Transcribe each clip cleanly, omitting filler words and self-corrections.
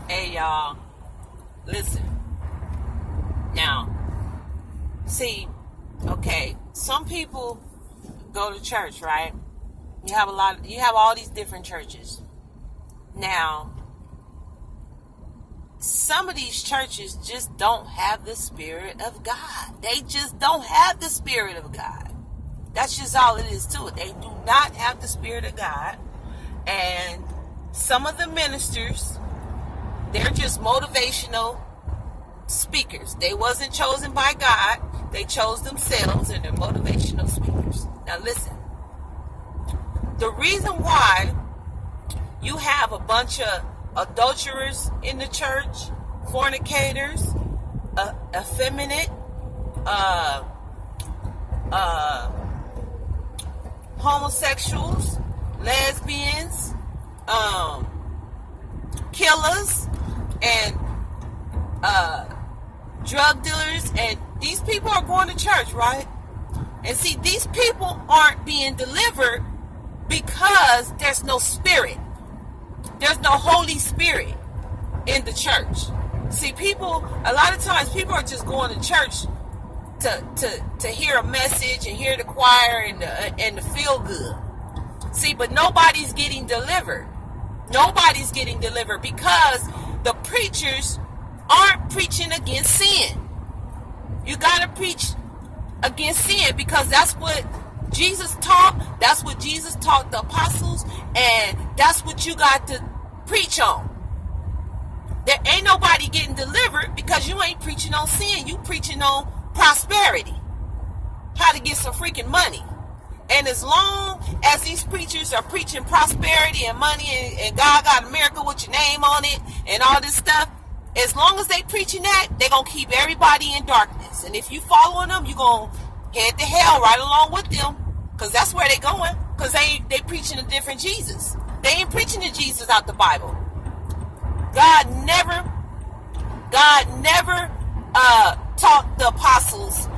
Hey y'all, listen. Now, see, okay, some people go to church, right? You have all these different churches. Now, some of these churches just don't have the Spirit of God. They just don't have the Spirit of God. That's just all it is to it. They do not have the Spirit of God. And some of the ministers, they're just motivational speakers. They wasn't chosen by God. They chose themselves, and they're motivational speakers. Now listen. The reason why you have a bunch of adulterers in the church, fornicators, effeminate, homosexuals, lesbians, killers, and drug dealers, and these people are going to church, right? And see, these people aren't being delivered because there's no spirit. There's no Holy Spirit in the church. See, a lot of times people are just going to church to hear a message and hear the choir and to feel good. See, but nobody's getting delivered. Nobody's getting delivered because the preachers aren't preaching against sin. You got to preach against sin because that's what Jesus taught. That's what Jesus taught the apostles, and that's what you got to preach on. There ain't nobody getting delivered because you ain't preaching on sin. You preaching on prosperity, how to get some freaking money. And as long as these preachers are preaching prosperity and money and God got America with your name on it and all this stuff, as long as they preaching that, they're going to keep everybody in darkness. And if you following them, you're going to head to hell right along with them, because that's where they going, because they preaching a different Jesus. They ain't preaching the Jesus out the Bible. God never taught the apostles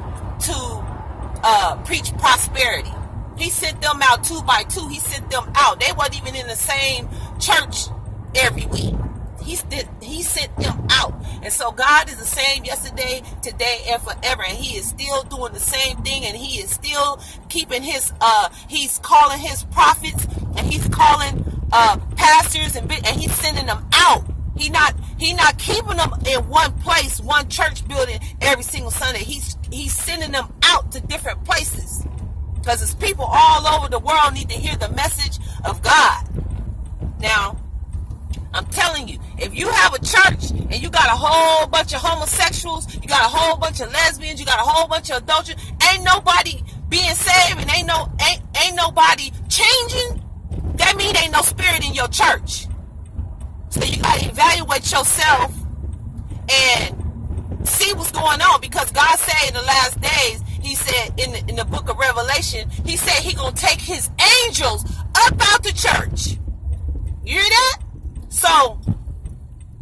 to preach prosperity. He sent them out 2 by 2. He sent them out. They wasn't even in the same church every week. He sent them out. And so God is the same yesterday, today, and forever. And he is still doing the same thing. And he is still keeping he's calling his prophets, and he's calling pastors, and he's sending them out. He not keeping them in one place, one church building every single Sunday. He's sending them out to different places. Because it's people all over the world need to hear the message of God. Now, I'm telling you, if you have a church and you got a whole bunch of homosexuals, you got a whole bunch of lesbians, you got a whole bunch of adulterers, ain't nobody being saved and ain't nobody changing, that means ain't no spirit in your church. So you got to evaluate yourself and see what's going on, because God said in the last days, he said in the book of Revelation, he said he gonna take his angels up out the church. You hear that? So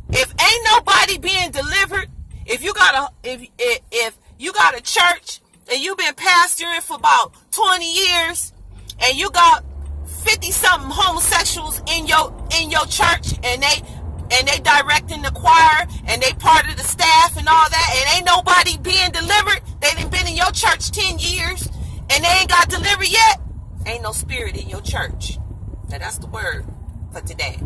if ain't nobody being delivered, if you got a church and you've been pastoring for about 20 years and you got 50 something homosexuals in your church, and they directing the choir, and they part of the staff and all that, and ain't nobody being delivered. They done been in your church 10 years and they ain't got delivered yet. Ain't no spirit in your church. Now that's the word for today.